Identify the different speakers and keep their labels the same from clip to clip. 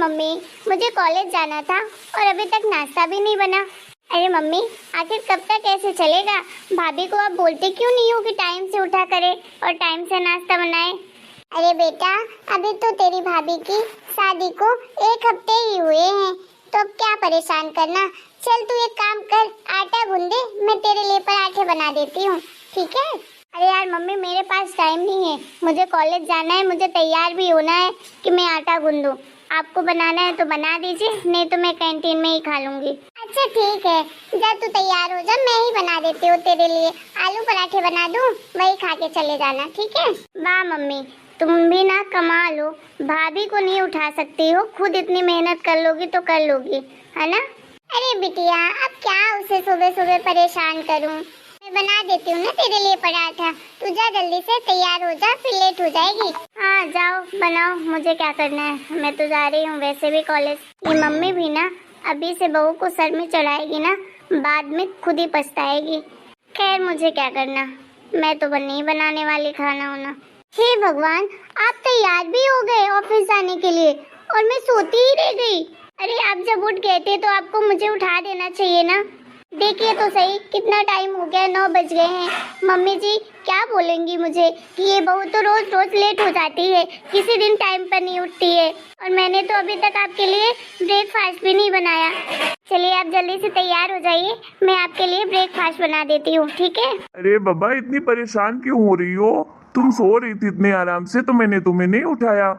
Speaker 1: Mummy, मुझे college जाना था और अभी तक नाश्ता भी नहीं बना। अरे मम्मी, आखिर कब तक ऐसे चलेगा? भाभी को आप बोलते क्यों नहीं हो कि टाइम से उठा करे और टाइम से नाश्ता बनाए? अरे बेटा, अभी तो तेरी भाभी की शादी को 1 हफ्ते ही हुए हैं, तो अब क्या परेशान करना। चल तू एक काम कर, आटा गूंद दे, मैं तेरे लिए पराठे बना देती हूँ, ठीक है? अरे यार मम्मी, मेरे पास टाइम नहीं है, मुझे कॉलेज जाना है, मुझे तैयार भी होना है कि मैं आटा गूंदूं। आपको बनाना है तो बना दीजिए, नहीं तो मैं कैंटीन में ही खा लूंगी। अच्छा ठीक है, जब तू तैयार हो जा, मैं ही बना देती हूँ तेरे लिए। आलू पराठे बना दूँ, वही खा के चले जाना, ठीक है? वाह मम्मी, तुम भी ना कमाल हो, भाभी को नहीं उठा सकती हो, खुद इतनी मेहनत कर लोगी तो कर लोगी, है ना? अरे बिटिया, अब क्या उसे सुबह सुबह परेशान करूं? मैं बना देती हूँ ना तेरे लिए पराठा। तू जा जल्दी से, तैयार हो जा, फिर लेट हो जाएगी। हाँ जाओ बनाओ, मुझे क्या करना है, मैं तो जा रही हूँ वैसे भी कॉलेज। ये मम्मी भी ना अभी से बहू को सर में चढ़ाएगी ना, बाद में खुद ही पछताएगी। खैर मुझे क्या करना, मैं तो नहीं बनाने वाली खाना होना। हे भगवान, आप तैयार भी हो गए ऑफिस जाने के लिए और मैं सोती ही रह गई। अरे आप जब उठ गए थे तो आपको मुझे उठा देना चाहिए ना। देखिए तो सही, कितना टाइम हो गया, 9 बज गए हैं। मम्मी जी क्या बोलेंगी मुझे कि ये बहू तो रोज रोज लेट हो जाती है, किसी दिन टाइम पर नहीं उठती है। और मैंने तो अभी तक आपके लिए ब्रेकफास्ट भी नहीं बनाया। चलिए आप जल्दी से तैयार हो जाइए, मैं आपके लिए ब्रेकफास्ट बना देती हूँ, ठीक है?
Speaker 2: अरे बाबा, इतनी परेशान क्यों हो रही हो? तुम सो रही थी इतने आराम से तो मैंने तुम्हें नहीं उठाया,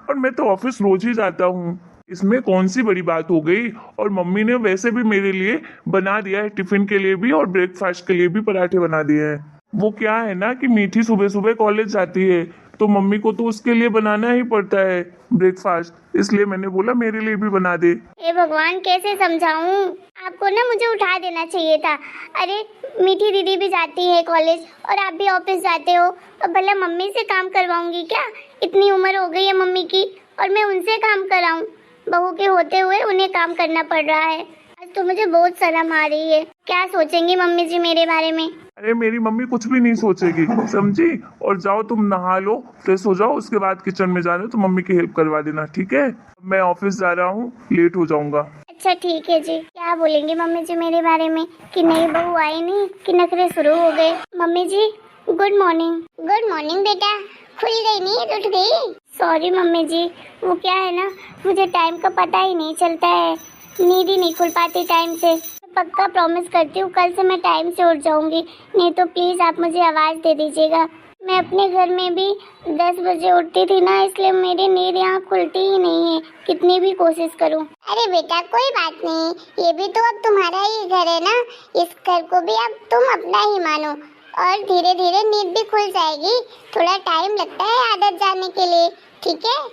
Speaker 2: और मैं तो ऑफिस रोज ही जाता हूँ, इसमें कौन सी बड़ी बात हो गई। और मम्मी ने वैसे भी मेरे लिए बना दिया है, टिफिन के लिए भी और ब्रेकफास्ट के लिए भी पराठे बना दिए हैं। वो क्या है ना कि मीठी सुबह सुबह कॉलेज जाती है, तो मम्मी को तो उसके लिए बनाना ही पड़ता है ब्रेकफास्ट, इसलिए मैंने बोला मेरे लिए भी बना दे।
Speaker 1: हे भगवान, कैसे समझाऊं? आपको ना मुझे उठा देना चाहिए था। अरे मीठी दीदी भी जाती है कॉलेज और आप भी ऑफिस जाते हो, और भला मम्मी से काम करवाऊंगी क्या? इतनी उम्र हो गई है मम्मी की और मैं उनसे काम कराऊं? बहू के होते हुए उन्हें काम करना पड़ रहा है। आज तो मुझे बहुत शर्म आ रही है। क्या सोचेंगी मम्मी जी मेरे बारे में?
Speaker 2: अरे मेरी मम्मी कुछ भी नहीं सोचेगी, समझी? और जाओ तुम नहा लो, फ्रेश हो जाओ, उसके बाद किचन में जाना तो मम्मी की हेल्प करवा देना, ठीक है? मैं ऑफिस जा रहा हूँ, लेट हो जाऊंगा।
Speaker 1: अच्छा ठीक है जी। क्या बोलेंगे मम्मी जी मेरे बारे में कि नई बहू आई नहीं कि नखरे शुरू हो गए? मम्मी जी गुड मॉर्निंग। गुड मॉर्निंग बेटा, खुल गई नींद, उठ गई? सॉरी मम्मी जी, वो क्या है ना, मुझे टाइम का पता ही नहीं चलता है, नींद ही नहीं खुल पाती टाइम से। पक्का प्रॉमिस करती हूँ कल से मैं टाइम से उठ जाऊंगी, नहीं तो प्लीज आप मुझे आवाज दे दीजिएगा। मैं अपने घर में भी 10 बजे उठती थी ना, इसलिए मेरी नींद यहाँ खुलती ही नहीं है, कितनी भी कोशिश करूँ। अरे बेटा कोई बात नहीं, ये भी तो अब तुम्हारा ही घर है ना, इस घर को भी अब तुम अपना ही मानो, और धीरे धीरे नींद भी खुल जाएगी। थोड़ा टाइम लगता है आदत जाने के लिए, ठीक है?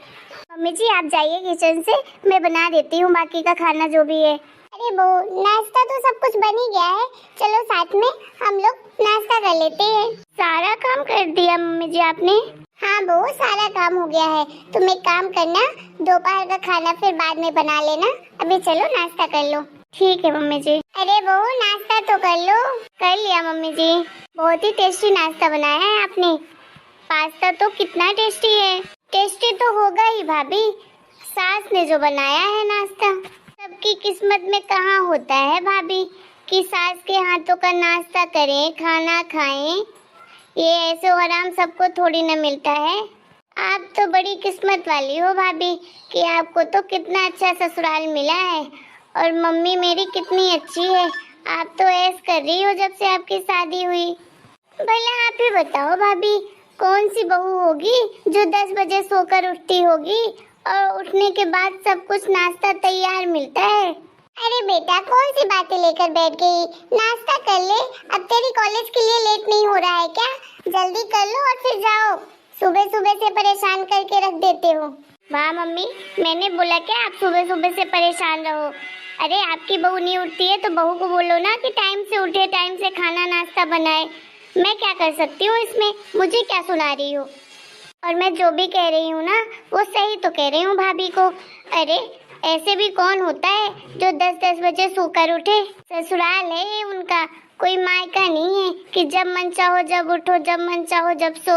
Speaker 1: मम्मी जी आप जाइए किचन से, मैं बना देती हूँ बाकी का खाना जो भी है। अरे बहू, नाश्ता तो सब कुछ बन ही गया है, चलो साथ में हम लोग नाश्ता कर लेते हैं। सारा काम कर दिया मम्मी जी आपने? हाँ बहू, सारा काम हो गया है। तुम एक काम करना, दोपहर का खाना फिर बाद में बना लेना, अभी चलो नाश्ता कर लो। ठीक है मम्मी जी। अरे बहू नाश्ता तो कर लो। कर लिया मम्मी जी। बहुत ही टेस्टी नाश्ता बनाया है आपने। पास्ता तो कितना टेस्टी है। टेस्टी तो होगा ही भाभी, सास ने जो बनाया है नाश्ता। सबकी किस्मत में कहाँ होता है भाभी कि सास के हाथों का नाश्ता करें, खाना खाएं। ये ऐसे आराम सबको थोड़ी ना मिलता है। आप तो बड़ी किस्मत वाली हो भाभी कि आपको तो कितना अच्छा ससुराल मिला है, और मम्मी मेरी कितनी अच्छी है। आप तो ऐस कर रही हो जब से आपकी शादी हुई। भला आप ही बताओ भाभी, कौन सी बहू होगी जो 10 बजे सोकर उठती होगी और उठने के बाद सब कुछ नाश्ता तैयार मिलता है? अरे बेटा कौन सी बातें लेकर बैठ गई, नाश्ता कर ले। अब तेरी कॉलेज के लिए लेट नहीं हो रहा है क्या? जल्दी कर लो और फिर जाओ, सुबह सुबह से परेशान करके रख देते हो। वाह मम्मी, मैंने बोला क्या आप सुबह सुबह से परेशान रहो? अरे आपकी बहू नहीं उठती है तो बहू को बोलो ना कि टाइम से उठे, टाइम से खाना नाश्ता बनाए। मैं क्या कर सकती हूँ इसमें, मुझे क्या सुना रही हो? और मैं जो भी कह रही हूँ ना वो सही तो कह रही हूँ भाभी को। अरे ऐसे भी कौन होता है जो 10-10 बजे सोकर उठे? ससुराल है ये उनका, कोई मायका नहीं है कि जब मन चाहो जब उठो, जब मन चाहो जब सो।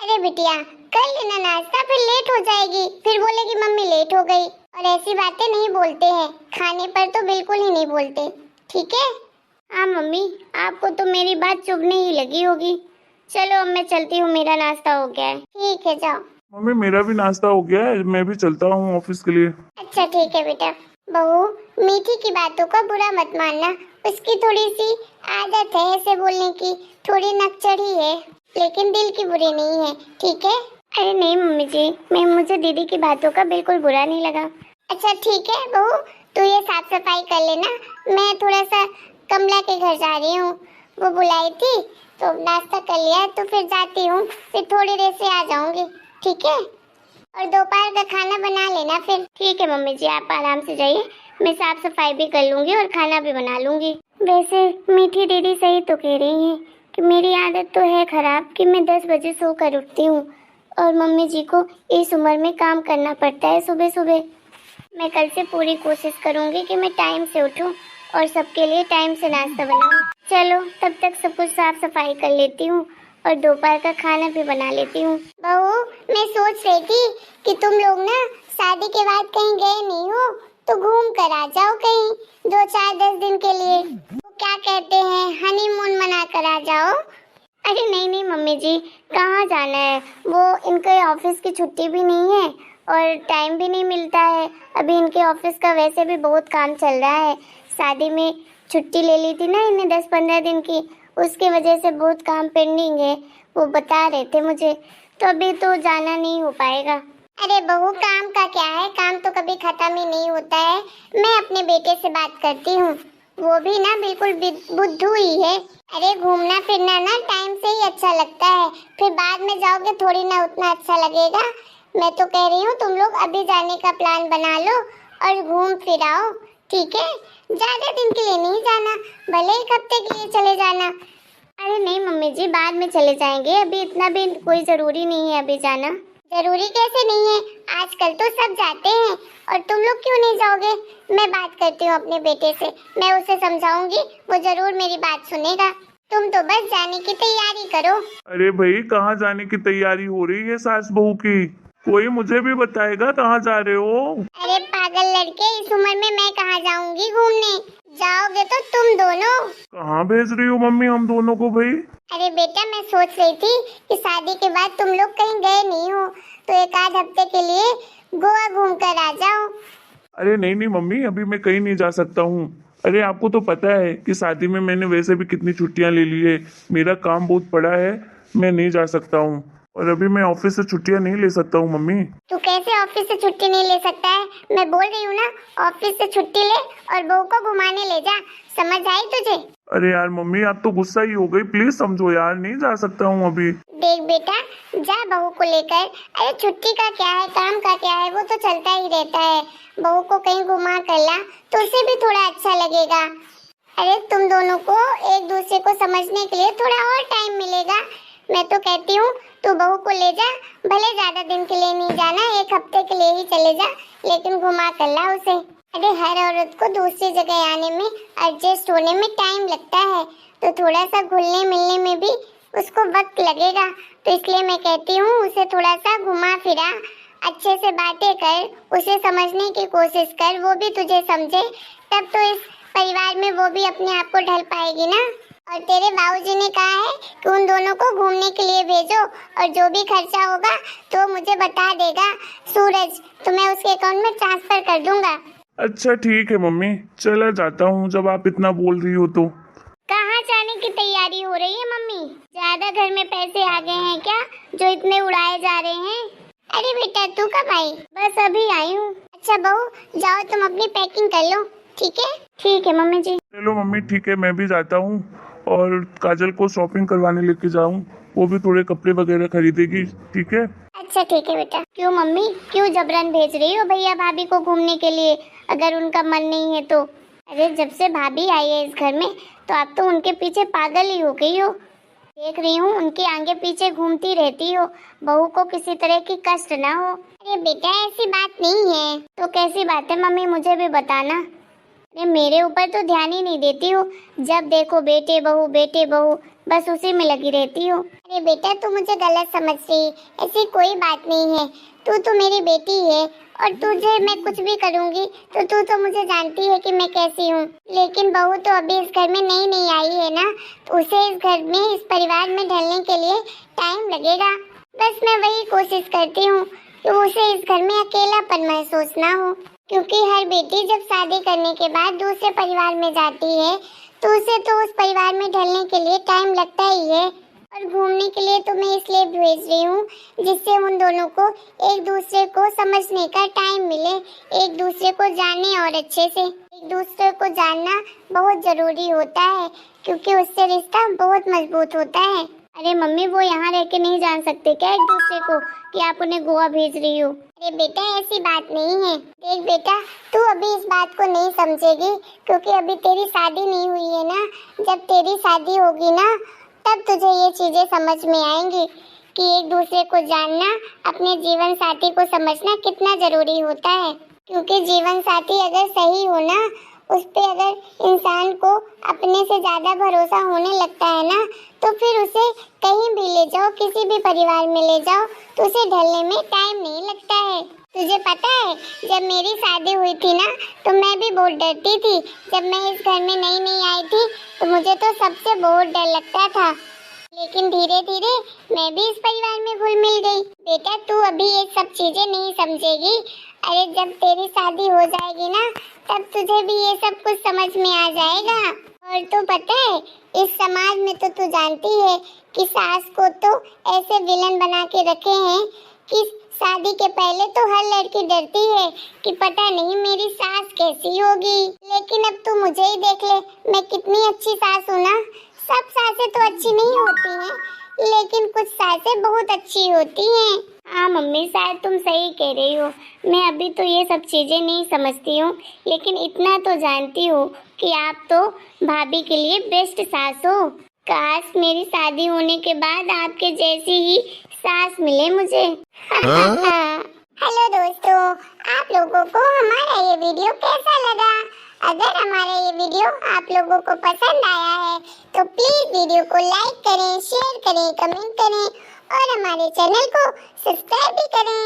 Speaker 1: अरे बिटिया कर लेना नाश्ता, फिर लेट हो जाएगी, फिर बोलेगी मम्मी लेट हो गई। और ऐसी बातें नहीं बोलते हैं, खाने पर तो बिल्कुल ही नहीं बोलते, ठीक है? हाँ मम्मी, आपको तो मेरी बात चुभने ही लगी होगी। चलो अब मैं चलती हूँ, मेरा नाश्ता हो गया है। ठीक है जाओ।
Speaker 2: मम्मी मेरा भी नाश्ता हो गया है, मैं भी चलता हूँ ऑफिस के लिए।
Speaker 1: अच्छा ठीक है बेटा। बहू मीठी की बातों का बुरा मत मानना, उसकी थोड़ी सी आदत है ऐसे बोलने की, थोड़ी नकचढ़ी है, लेकिन दिल की बुरी नहीं है, ठीक है? अरे नहीं मम्मी जी, मुझे दीदी की बातों का बिल्कुल बुरा नहीं लगा। अच्छा ठीक है बहू, तू ये साफ सफाई कर लेना, मैं थोड़ा सा कमला के घर जा रही हूँ, वो बुलाई थी तो नाश्ता कर लिया तो फिर जाती हूँ, फिर थोड़ी देर से आ जाऊंगी, ठीक है? और दोपहर का खाना बना लेना फिर। ठीक है मम्मी जी, आप आराम से जाइए, मैं साफ सफाई भी कर लूंगी और खाना भी बना लूंगी। वैसे मीठी दीदी सही तो कह रही हैं कि मेरी आदत तो है खराब कि मैं 10 बजे सोकर उठती हूँ और मम्मी जी को इस उम्र में काम करना पड़ता है सुबह सुबह। मैं कल से पूरी कोशिश करूंगी कि मैं टाइम से उठूं और सबके लिए टाइम से नाश्ता बनाऊं। चलो तब तक सब कुछ साफ सफाई कर लेती हूँ और दोपहर का खाना भी बना लेती हूँ। बहू मैं सोच रही थी कि तुम लोग ना शादी के बाद कहीं गए नहीं हो तो घूम कर आ जाओ कहीं, 2-4-10 दिन के लिए, वो क्या कहते हैं हनीमून मना कर आ जाओ। अरे नहीं नहीं मम्मी जी, कहाँ जाना है, वो इनके ऑफिस की छुट्टी भी नहीं है और टाइम भी नहीं मिलता है। अभी इनके ऑफिस का वैसे भी बहुत काम चल रहा है, शादी में छुट्टी ले ली थी ना इन्हें 10-15 दिन की, उसकी वजह से बहुत काम पेंडिंग है, वो बता रहे थे मुझे, तो अभी तो जाना नहीं हो पाएगा। अरे बहू काम का क्या है, काम तो कभी खत्म ही नहीं होता है। मैं अपने बेटे से बात करती हूँ, वो भी ना बिल्कुल बुद्धू ही है। अरे घूमना फिरना ना टाइम से ही अच्छा लगता है, फिर बाद में जाओगे थोड़ी ना उतना अच्छा लगेगा। मैं तो कह रही हूँ तुम लोग अभी जाने का प्लान बना लो और घूम फिर आओ, ठीक है? ज्यादा दिन के लिए नहीं जाना, भले 1 हफ्ते के लिए चले जाना। अरे नहीं मम्मी जी, बाद में चले जाएंगे, अभी इतना भी कोई जरूरी नहीं है अभी जाना। जरूरी कैसे नहीं है, आजकल तो सब जाते हैं और तुम लोग क्यों नहीं जाओगे? मैं बात करती हूँ अपने बेटे से, मैं उसे समझाऊंगी, वो जरूर मेरी बात सुनेगा। तुम तो बस जाने की तैयारी करो।
Speaker 2: अरे भाई कहाँ जाने की तैयारी हो रही है सास बहू की? कोई मुझे भी बताएगा कहाँ जा रहे हो?
Speaker 1: अरे पागल लड़के, इस उम्र में मैं कहाँ जाऊंगी घूमने, जाओगे तो तुम दोनों।
Speaker 2: कहाँ भेज रही हो मम्मी हम दोनों को भाई?
Speaker 1: अरे बेटा मैं सोच रही थी कि शादी के बाद तुम लोग कहीं गए नहीं हो तो 1-8 हफ्ते के लिए गोवा घूम कर आ जाओ।
Speaker 2: अरे नहीं नहीं मम्मी, अभी मैं कहीं नहीं जा सकता हूँ। अरे आपको तो पता है कि शादी में मैंने वैसे भी कितनी छुट्टियां ले ली है, मेरा काम बहुत पड़ा है, मैं नहीं जा सकता हूँ और अभी मैं ऑफिस से छुट्टियां नहीं ले सकता हूँ मम्मी।
Speaker 1: तू कैसे ऑफिस से छुट्टी नहीं ले सकता है? मैं बोल रही हूँ ना, ऑफिस से छुट्टी ले और बहू को घुमाने ले जा, समझ आई तुझे?
Speaker 2: अरे यार मम्मी आप तो गुस्सा ही हो गई, प्लीज समझो यार, नहीं जा सकता हूँ अभी।
Speaker 1: देख बेटा, जा बहू को लेकर। अरे छुट्टी का क्या है, काम का क्या है, वो तो चलता ही रहता है। बहू को कहीं घुमा कर ला तो उसे भी थोड़ा अच्छा लगेगा। अरे तुम दोनों को एक दूसरे को समझने के लिए थोड़ा और टाइम मिलेगा। मैं तो कहती हूँ तू बहू को ले जा, भले ज्यादा दिन के लिए नहीं जाना, 1 हफ्ते के लिए ही चले जा, लेकिन घुमा कर ला उसे। अरे हर औरत को दूसरी जगह आने में, एडजस्ट होने में टाइम लगता है, तो थोड़ा सा घुलने मिलने में भी उसको वक्त लगेगा। तो इसलिए मैं कहती हूँ उसे थोड़ा सा घुमा फिरा, अच्छे से बातें कर, उसे समझने की कोशिश कर, वो भी तुझे समझे, तब तो इस परिवार में वो भी अपने आप को ढल पाएगी ना। और तेरे बाबूजी ने कहा है कि उन दोनों को घूमने के लिए भेजो और जो भी खर्चा होगा तो मुझे बता देगा सूरज, तो मैं उसके अकाउंट में ट्रांसफर कर दूंगा।
Speaker 2: अच्छा ठीक है मम्मी, चला जाता हूँ जब आप इतना बोल रही हो तो।
Speaker 1: कहाँ जाने की तैयारी हो रही है मम्मी? ज्यादा घर में पैसे आ गए हैं क्या जो इतने उड़ाए जा रहे हैं? अरे बेटा तू कब आई? बस अभी आई हूँ। अच्छा बहू जाओ तुम अपनी पैकिंग कर लो, ठीक है? ठीक है मम्मी जी।
Speaker 2: चलो मम्मी ठीक है, मैं भी जाता हूँ और काजल को शॉपिंग करवाने लेके जाऊँ, वो भी थोड़े कपड़े वगैरह खरीदेगी, ठीक है?
Speaker 1: अच्छा ठीक है बेटा। क्यों मम्मी, क्यों जबरन भेज रही हो भैया भाभी को घूमने के लिए, अगर उनका मन नहीं है तो? अरे जब से भाभी आई है इस घर में तो आप तो उनके पीछे पागल ही हो गई हो, देख रही हूँ उनके आगे पीछे घूमती रहती हो, बहू को किसी तरह की कष्ट ना हो। अरे बेटा ऐसी बात नहीं है। तो कैसी बात है मम्मी, मुझे भी बताना। अरे मेरे ऊपर तो ध्यान ही नहीं देती हो, जब देखो बेटे बहू बस उसी में लगी रहती हो। अरे बेटा तू मुझे गलत समझ रही, ऐसी कोई बात नहीं है। तू तो मेरी बेटी है और तुझे मैं कुछ भी करूंगी तो तू तो मुझे जानती है कि मैं कैसी हूँ। लेकिन बहू तो अभी इस घर में नई आई है ना, तो उसे इस घर में इस परिवार में ढलने के लिए टाइम लगेगा। बस मैं वही कोशिश करती हूँ कि उसे इस घर में अकेलापन महसूस ना हो, क्योंकि हर बेटी जब शादी करने के बाद दूसरे परिवार में जाती है तो उसे तो उस परिवार में ढलने के लिए टाइम लगता ही है। और घूमने के लिए तो मैं इसलिए भेज रही हूँ जिससे उन दोनों को एक दूसरे को समझने का टाइम मिले, एक दूसरे को जाने और अच्छे से। एक दूसरे को जानना बहुत जरूरी होता है, क्योंकि उससे रिश्ता बहुत मजबूत होता है। अरे मम्मी वो यहाँ रह के नहीं जान सकते क्या एक दूसरे को कि आप उन्हें गोवा भेज रही हो? अरे बेटा ऐसी बात नहीं है। देख बेटा तू अभी इस बात को नहीं समझेगी, क्योंकि अभी तेरी शादी नहीं हुई है ना। जब तेरी शादी होगी ना तब तुझे ये चीजें समझ में आएंगी कि एक दूसरे को जानना, अपने जीवन साथी को समझना कितना जरूरी होता है। क्योंकि जीवन साथी अगर सही हो ना, उस पे अगर इंसान को अपने से ज्यादा भरोसा होने लगता है ना, तो फिर उसे कहीं भी ले जाओ, किसी भी परिवार में ले जाओ तो उसे ढलने में टाइम नहीं लगता है। तुझे पता है जब मेरी शादी हुई थी ना तो मैं भी बहुत डरती थी। जब मैं इस घर में नई आई थी तो मुझे तो सबसे बहुत डर लगता था, लेकिन धीरे धीरे मैं भी इस परिवार में घुल मिल गई। बेटा तू अभी ये सब चीजें नहीं समझेगी। अरे जब तेरी शादी हो जाएगी ना तब तुझे भी ये सब कुछ समझ में आ जाएगा। और तो पता है इस समाज में तो तू जानती है कि सास को तो ऐसे विलन बना के रखे हैं कि शादी के पहले तो हर लड़की डरती है कि पता नहीं मेरी सास कैसी होगी। लेकिन अब तू मुझे ही देख ले, मैं कितनी अच्छी सास हूँ ना। सब सासें तो अच्छी नहीं होती हैं, लेकिन कुछ सासें बहुत अच्छी होती हैं। हाँ मम्मी शायद तुम सही कह रही हो। मैं अभी तो ये सब चीजें नहीं समझती हूँ, लेकिन इतना तो जानती हूँ कि आप तो भाभी के लिए बेस्ट सास हो। काश मेरी शादी होने के बाद आपके जैसी ही सास मिले मुझे। हेलो दोस्तों, आप लोगों को हमारा ये वीडियो कैसा लगा? अगर हमारा ये वीडियो आप लोगों को पसंद आया है तो प्लीज वीडियो को लाइक करें, शेयर करें, कमेंट करें और हमारे चैनल को सब्सक्राइब भी करें।